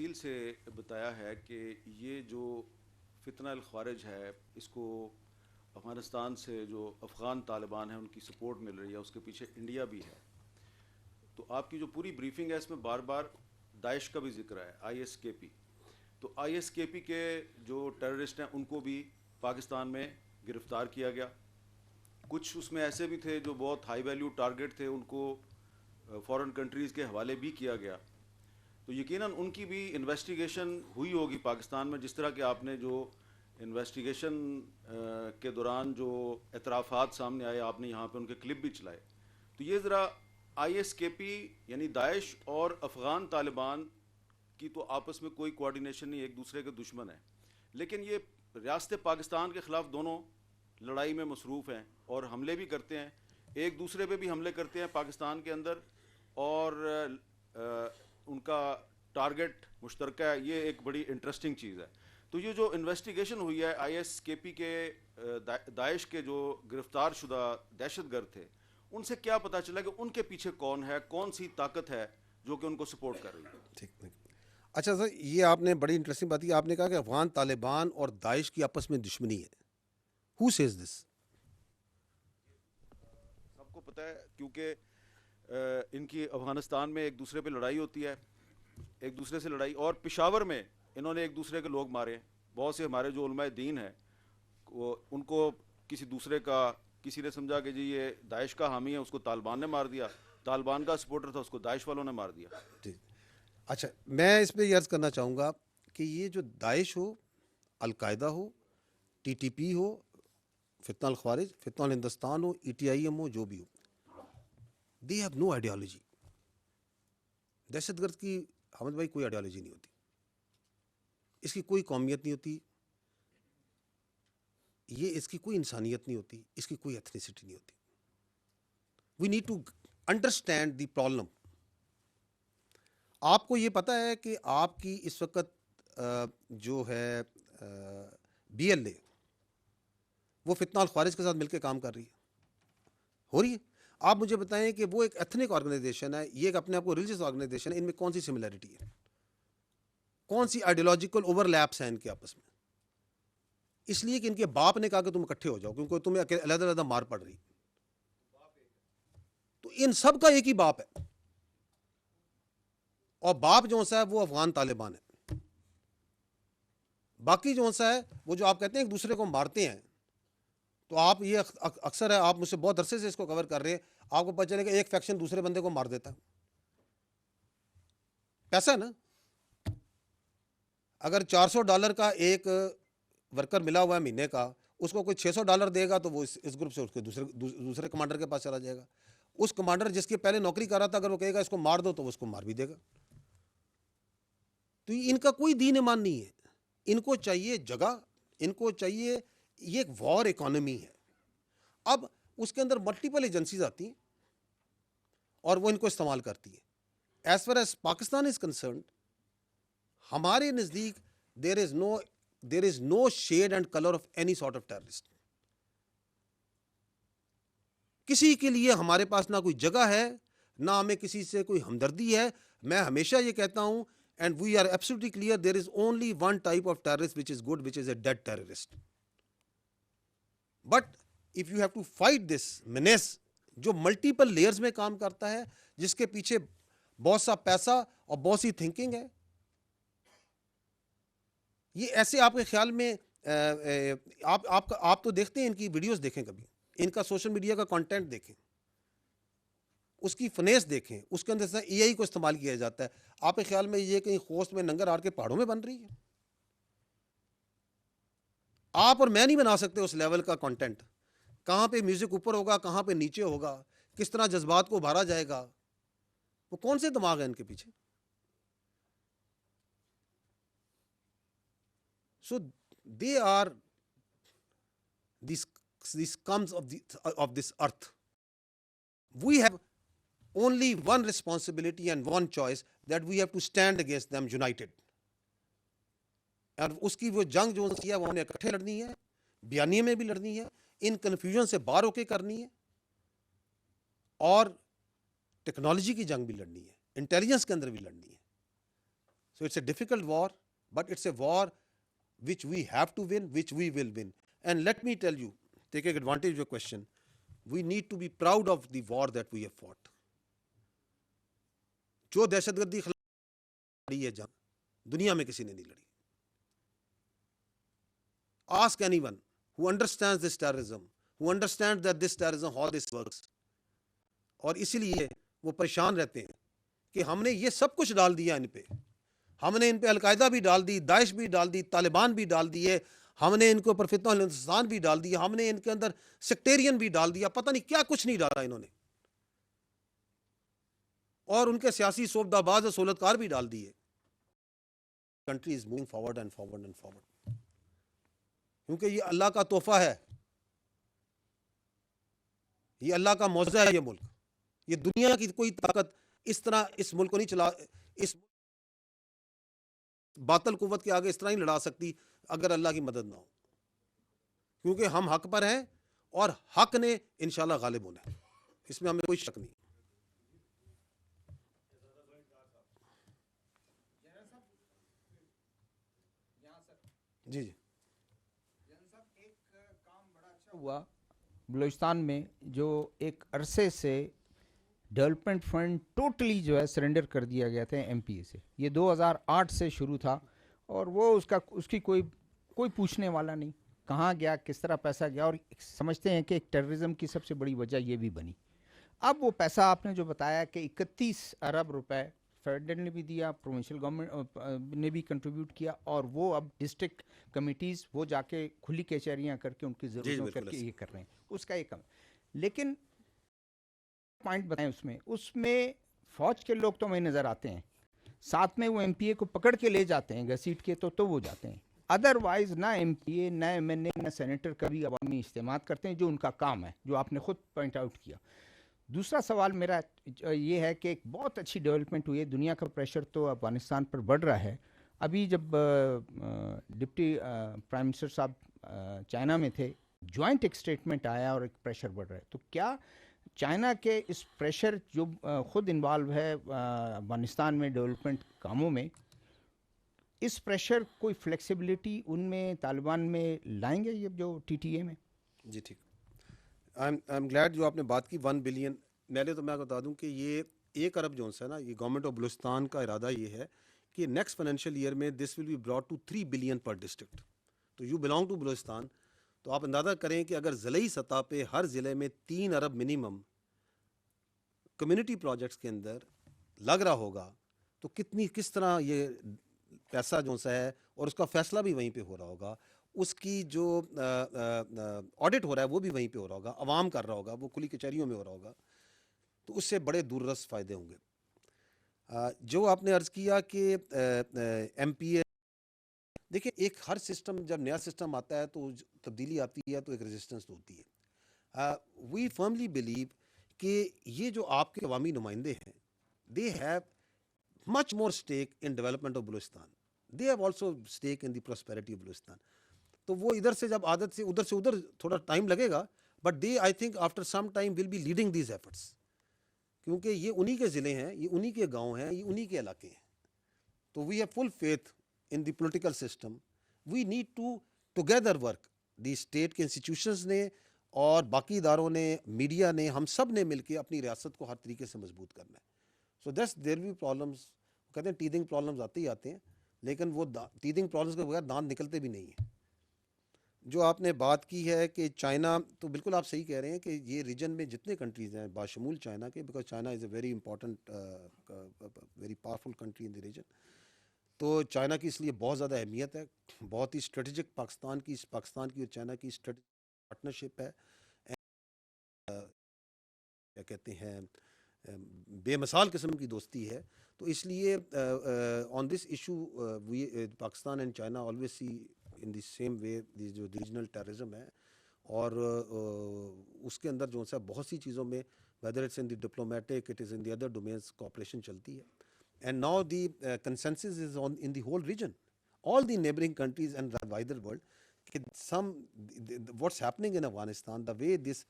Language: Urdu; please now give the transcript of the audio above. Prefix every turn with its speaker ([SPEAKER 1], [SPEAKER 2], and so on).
[SPEAKER 1] تفصیل سے بتایا ہے کہ یہ جو فتنہ الخوارج ہے اس کو افغانستان سے جو افغان طالبان ہیں ان کی سپورٹ مل رہی ہے، اس کے پیچھے انڈیا بھی ہے. تو آپ کی جو پوری بریفنگ ہے اس میں بار بار داعش کا بھی ذکر ہے، آئی ایس کے پی. تو آئی ایس کے پی کے جو ٹیررسٹ ہیں ان کو بھی پاکستان میں گرفتار کیا گیا. کچھ اس میں ایسے بھی تھے جو بہت ہائی ویلیو ٹارگٹ تھے، ان کو فورن کنٹریز کے حوالے بھی کیا گیا. تو یقیناً ان کی بھی انویسٹیگیشن ہوئی ہوگی پاکستان میں، جس طرح کہ آپ نے جو انویسٹیگیشن کے دوران جو اعترافات سامنے آئے، آپ نے یہاں پہ ان کے کلپ بھی چلائے. تو یہ ذرا آئی ایس کے پی یعنی داعش اور افغان طالبان کی تو آپس میں کوئی کوارڈینیشن نہیں، ایک دوسرے کے دشمن ہیں، لیکن یہ ریاست پاکستان کے خلاف دونوں لڑائی میں مصروف ہیں اور حملے بھی کرتے ہیں، ایک دوسرے پہ بھی حملے کرتے ہیں پاکستان کے اندر، اور ان کا ٹارگٹ مشترکہ ہے. یہ ایک بڑی انٹرسٹنگ چیز ہے. تو یہ جو انویسٹیگیشن ہوئی ہے آئی ایس کے پی کے داعش کے جو گرفتار شدہ دہشت گرد تھے، ان سے کیا پتہ چلا کہ ان کے پیچھے کون ہے، کون سی طاقت ہے جو کہ ان کو سپورٹ کر رہی ہے.
[SPEAKER 2] ٹھیک. اچھا سر، یہ آپ نے بڑی انٹرسٹنگ بات کی. آپ نے کہا کہ افغان طالبان اور داعش کی آپس میں دشمنی ہے. Who says this?
[SPEAKER 1] سب کو پتہ ہے، کیونکہ ان کی افغانستان میں ایک دوسرے پہ لڑائی ہوتی ہے، ایک دوسرے سے لڑائی، اور پشاور میں انہوں نے ایک دوسرے کے لوگ مارے. بہت سے ہمارے جو علماء دین ہیں وہ ان کو کسی دوسرے کا، کسی نے سمجھا کہ جی یہ داعش کا حامی ہے، اس کو طالبان نے مار دیا، طالبان کا سپورٹر تھا، اس کو داعش والوں نے مار دیا.
[SPEAKER 2] جی. اچھا، میں اس پہ یہ عرض کرنا چاہوں گا کہ یہ جو داعش ہو، القاعدہ ہو، ٹی ٹی پی ہو، فتنہ الخوارج، فتنہ الہندوستان ہو، ای ٹی آئی ایم ہو، جو بھی ہو، دے ہیو نو آئیڈیالوجی. دہشت گرد کی حمد بھائی کوئی آئیڈیالوجی نہیں ہوتی، اس کی کوئی قومیت نہیں ہوتی، یہ اس کی کوئی انسانیت نہیں ہوتی، اس کی کوئی ایتھنیسٹی نہیں ہوتی. We need to understand the problem. آپ کو یہ پتہ ہے کہ آپ کی اس وقت جو ہے بی ایل اے وہ فتنہ الخوارج کے ساتھ مل کے کام کر رہی ہے، ہو رہی ہے. آپ مجھے بتائیں کہ وہ ایک ایتھنک آرگنائزیشن ہے، یہ ایک اپنے آپ کو ریلیجیس آرگنائزیشن ہے، ان میں کون سی سملیرٹی ہے، کون سی آئیڈیالوجیکل اوور لیپس ہیں ان کے آپس میں؟ اس لیے کہ ان کے باپ نے کہا کہ تم اکٹھے ہو جاؤ کیونکہ تمہیں علیحدہ علیحدہ مار پڑ رہی. تو ان سب کا ایک ہی باپ ہے، اور باپ جو سا ہے وہ افغان طالبان ہے. باقی جو سا ہے وہ جو آپ کہتے ہیں ایک دوسرے کو مارتے ہیں، تو آپ یہ اکثر ہے، آپ مجھ سے بہت عرصے سے اس کو کور کر رہے ہیں، آپ کو پتہ چلے کہ ایک فیکشن دوسرے بندے کو مار دیتا ہے. پیسہ نا، اگر $400 کا ایک ورکر ملا ہوا ہے مہینے کا، اس کو کوئی $600 دے گا تو وہ اس گروپ سے اس کے دوسرے کمانڈر کے پاس چلا جائے گا. اس کمانڈر جس کی پہلے نوکری کر رہا تھا اگر وہ کہے گا اس کو مار دو تو وہ اس کو مار بھی دے گا. تو ان کا کوئی دین ایمان نہیں ہے، ان کو چاہیے جگہ، ان کو چاہیے، یہ ایک وار اکانومی ہے. اب اس کے اندر ملٹیپل ایجنسیز آتی ہیں اور وہ ان کو استعمال کرتی ہیں. As far as Pakistan is concerned, ہمارے نزدیک there is no shade and colour of any sort of terrorist. کسی کے لیے ہمارے پاس نہ کوئی جگہ ہے، نہ ہمیں کسی سے کوئی ہمدردی ہے. میں ہمیشہ یہ کہتا ہوں، and we are absolutely clear, there is only one type of terrorist which is good, which is a dead terrorist. But if you have to fight this menace جو ملٹیپل لیئرز میں کام کرتا ہے، جس کے پیچھے بہت سا پیسہ اور بہت سی تھنکنگ ہے، یہ ایسے آپ کے خیال میں آپ تو دیکھتے ہیں، ان کی ویڈیوز دیکھیں، کبھی ان کا سوشل میڈیا کا کانٹینٹ دیکھیں، اس کی فنیس دیکھیں، اس کے اندر اے آئی کو استعمال کیا جاتا ہے. آپ کے خیال میں یہ کہیں خوست میں ننگر ہار کے پہاڑوں میں بن رہی ہے؟ آپ اور میں نہیں بنا سکتے اس لیول کا کانٹینٹ. کہاں پہ میوزک اوپر ہوگا، کہاں پہ نیچے ہوگا، کس طرح جذبات کو ابھارا جائے گا، وہ کون سے دماغ ہیں ان کے پیچھے؟ So they are these scums of this earth. We have only one responsibility and one choice, that we have to stand against them united. اور اس کی وہ جنگ جو ہے وہ ہمیں اکٹھے لڑنی ہے، بیانیے میں بھی لڑنی ہے، ان کنفیوژن سے باہر ہو کے کرنی ہے، اور ٹیکنالوجی کی جنگ بھی لڑنی ہے، انٹیلیجنس کے اندر بھی لڑنی ہے. So it's a difficult war, but it's a war which we have to win, which we will win. And let me tell you, taking advantage of your question, we need to be proud of the war that we have fought. جو دہشت گردی خلاف لڑی ہے جنگ دنیا میں کسی نے نہیں لڑی. Ask anyone who understands this terrorism, who understands that this terrorism, how this works. اور اسی لیے وہ پریشان رہتے ہیں کہ ہم نے یہ سب کچھ ڈال دیا ان پہ. ہم نے ان پہ القاعدہ بھی ڈال دی, داعش بھی ڈال دی, طالبان بھی ڈال دیے, ہم نے ان کے اوپر فتنہ الانسان بھی ڈال دیا, ہم نے ان کے اندر سیکٹیرین بھی ڈال دیا, پتہ نہیں کیا کچھ نہیں ڈالا انہوں نے, اور ان کے سیاسی سوبدہ باز اور سہولتکار بھی ڈال دیے. Country is moving forward and forward and forward, کیونکہ یہ اللہ کا تحفہ ہے, یہ اللہ کا معجزہ ہے. یہ ملک, یہ دنیا کی کوئی طاقت اس طرح اس ملک کو نہیں چلا, اس باطل قوت کے آگے اس طرح نہیں لڑا سکتی اگر اللہ کی مدد نہ ہو, کیونکہ ہم حق پر ہیں اور حق نے انشاءاللہ غالب ہونا ہے, اس میں ہمیں کوئی شک نہیں. جی جی
[SPEAKER 3] ایک کام بڑا اچھا ہوا بلوچستان میں, جو ایک عرصے سے ڈیولپمنٹ فنڈ ٹوٹلی جو ہے سرنڈر کر دیا گیا تھا ایم پی اے سے. یہ 2008 سے شروع تھا اور وہ اس کی کوئی پوچھنے والا نہیں کہاں گیا, کس طرح پیسہ گیا, اور سمجھتے ہیں کہ ایک ٹیررزم کی سب سے بڑی وجہ یہ بھی بنی. اب وہ پیسہ آپ نے جو بتایا کہ 31 ارب روپے فیڈرل نے بھی دیا, پروونشل گورنمنٹ نے بھی کنٹریبیوٹ کیا, اور وہ اب ڈسٹرکٹ کمیٹیز وہ جا کے کھلی کچہریاں کر کے ان کی ضرورتوں کر کے یہ کر رہے ہیں, اس کا ایک کم. لیکن پوائنٹ بتائیں, اس میں فوج کے لوگ تو ہمیں نظر آتے ہیں, ساتھ میں وہ ایم پی اے کو پکڑ کے لے جاتے ہیں گھسیٹ کے, تو وہ جاتے ہیں. ادروائز نہ ایم پی اے, نہ ایم این اے, نہ سینیٹر کبھی عوامی اجتماعات کرتے ہیں, جو ان کا کام ہے, جو آپ نے خود پوائنٹ آؤٹ کیا. دوسرا سوال میرا یہ ہے کہ ایک بہت اچھی ڈیولپمنٹ ہوئی ہے, دنیا کا پریشر تو افغانستان پر بڑھ رہا ہے. ابھی جب ڈپٹی پرائم منسٹر صاحب چائنا میں تھے, جوائنٹ ایک اسٹیٹمنٹ آیا اور ایک پریشر بڑھ رہا ہے. تو کیا چائنا کے اس پریشر جو خود انوالو ہے افغانستان میں ڈیولپمنٹ کاموں میں, اس پریشر کوئی فلیکسیبلٹی ان میں طالبان میں لائیں گے یہ جو ٹی ٹی اے میں؟
[SPEAKER 2] جی ٹھیک, آئی ایم گلیڈ جو آپ نے بات کی 1 بلین. پہلے تو میں آپ کو بتا دوں کہ یہ 1 ارب جو ہے نا, یہ گورنمنٹ آف بلوچستان کا ارادہ یہ ہے کہ نیکسٹ فائنینشیل ایئر میں this will be brought to 3 billion per district. تو یو بلانگ ٹو بلوچستان, تو آپ اندازہ کریں کہ اگر ضلعی سطح پہ ہر ضلع میں 3 ارب منیمم کمیونٹی پروجیکٹس کے اندر لگ رہا ہوگا, تو کس طرح یہ پیسہ جو سا ہے, اور اس کا فیصلہ بھی وہیں پہ ہو رہا ہوگا, اس کی جو آڈٹ ہو رہا ہے وہ بھی وہیں پہ ہو رہا ہوگا, عوام کر رہا ہوگا, وہ کھلی کچہریوں میں ہو رہا ہوگا, تو اس سے بڑے دور رس فائدے ہوں گے. جو آپ نے عرض کیا کہ ایم پی اے, دیکھیں ایک ہر سسٹم, جب نیا سسٹم آتا ہے تو تبدیلی آتی ہے تو ایک ریزسٹنس ہوتی ہے. وی فرملی بلیو کہ یہ جو آپ کے عوامی نمائندے ہیں, they have much more stack in development of Balochistan, they have also stack in the prosperity of Balochistan. تو وہ ادھر سے جب عادت سے ادھر تھوڑا ٹائم لگے گا, but they I think after some time will be leading these efforts, کیونکہ یہ انہی کے ضلع ہیں, یہ انہی کے گاؤں ہیں, یہ انہی کے علاقے ہیں. تو we have full faith in the political system. We need to together work, the state کے انسٹیٹیوشنز نے اور باقی اداروں نے, میڈیا نے, ہم سب نے مل کے اپنی ریاست کو ہر طریقے سے مضبوط کرنا ہے. سو دیٹس دیر بھی پرابلمس, کہتے ہیں ٹیدنگ پرابلمس آتے ہی آتے ہیں, لیکن وہ ٹیدنگ پرابلمس کے بغیر دانت نکلتے بھی نہیں ہیں. جو آپ نے بات کی ہے کہ چائنا, تو بالکل آپ صحیح کہہ رہے ہیں کہ یہ ریجن میں جتنے کنٹریز ہیں باشمول چائنا کے, because China is a very important very powerful country in the region, تو چائنا کی اس لیے بہت زیادہ اہمیت ہے, بہت ہی اسٹریٹجک پاکستان کی اور چائنا کی اسٹریٹجک پارٹنرشپ ہے, کیا کہتے ہیں بے مثال قسم کی دوستی ہے. تو اس لیے on this issue Pakistan and China always see in the same way the جو ریجنل ٹیررزم ہے, اور اس کے اندر جو ہے بہت سی چیزوں میں whether it's in the diplomatic, it is in the other domains, cooperation چلتی ہے. And now the consensus is in the whole region, all the neighboring countries and the wider world. What's happening in Afghanistan, the way this